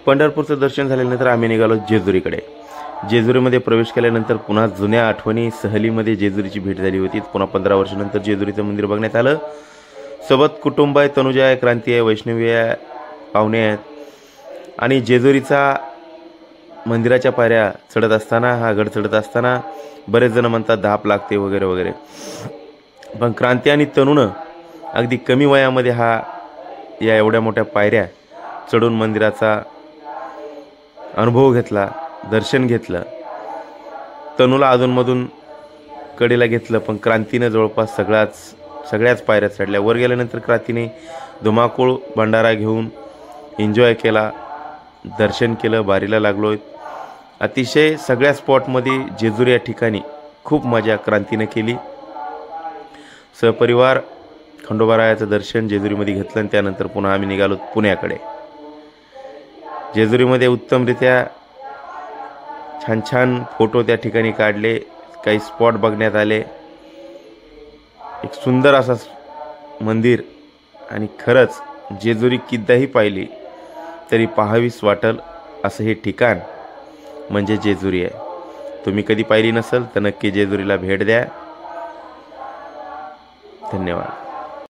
पंढरपूरचं दर्शन झाल्यानंतर आम्ही निघालो जेजुरीकडे. जेजुरीमध्ये प्रवेश केल्यानंतर पुन्हा जुन्या आठवणी, सहलीमध्ये जेजुरीची भेट झाली होती. पुन्हा 15 वर्षानंतर जेजुरीचं मंदिर बघण्यात आलं. सोबत कुटुंब आहे, तनुजा आहे, क्रांती आहे, वैष्णवी आहे, पाहुणे आहेत. आणि जेजुरीचा मंदिराच्या पायऱ्या चढत असताना, हा गड चढत असताना बरेच जण म्हणतात धाप लागते वगैरे वगैरे, पण क्रांती आणि तनुनं अगदी कमी वयामध्ये या एवढ्या मोठ्या पायऱ्या चढून मंदिराचा अनुभव घेतला, दर्शन घेतलं. तनूला अधूनमधून कडेला घेतलं, पण क्रांतीनं जवळपास सगळ्याच पायऱ्या चढल्या. वर गेल्यानंतर क्रांतीने धुमाकूळ भंडारा घेऊन एन्जॉय केला, दर्शन केलं, बारीला लागलो. अतिशय सगळ्या स्पॉटमध्ये जेजुरी या ठिकाणी खूप मजा क्रांतीनं केली. सहपरिवार खंडोबारायाचं दर्शन जेजुरीमध्ये घेतलं आणि त्यानंतर पुन्हा आम्ही निघालो पुण्याकडे. जेजुरीमध्ये उत्तमरित्या छान छान फोटो त्या ठिकाणी काढले, काही स्पॉट बघण्यात आले. एक सुंदर असा मंदिर, आणि खरंच जेजुरी कितीदाही पाहिली तरी पाहावीस वाटल असं हे ठिकाण म्हणजे जेजुरी आहे. तुम्ही कधी पाहिली नसेल तर नक्की जेजुरीला भेट द्या. धन्यवाद.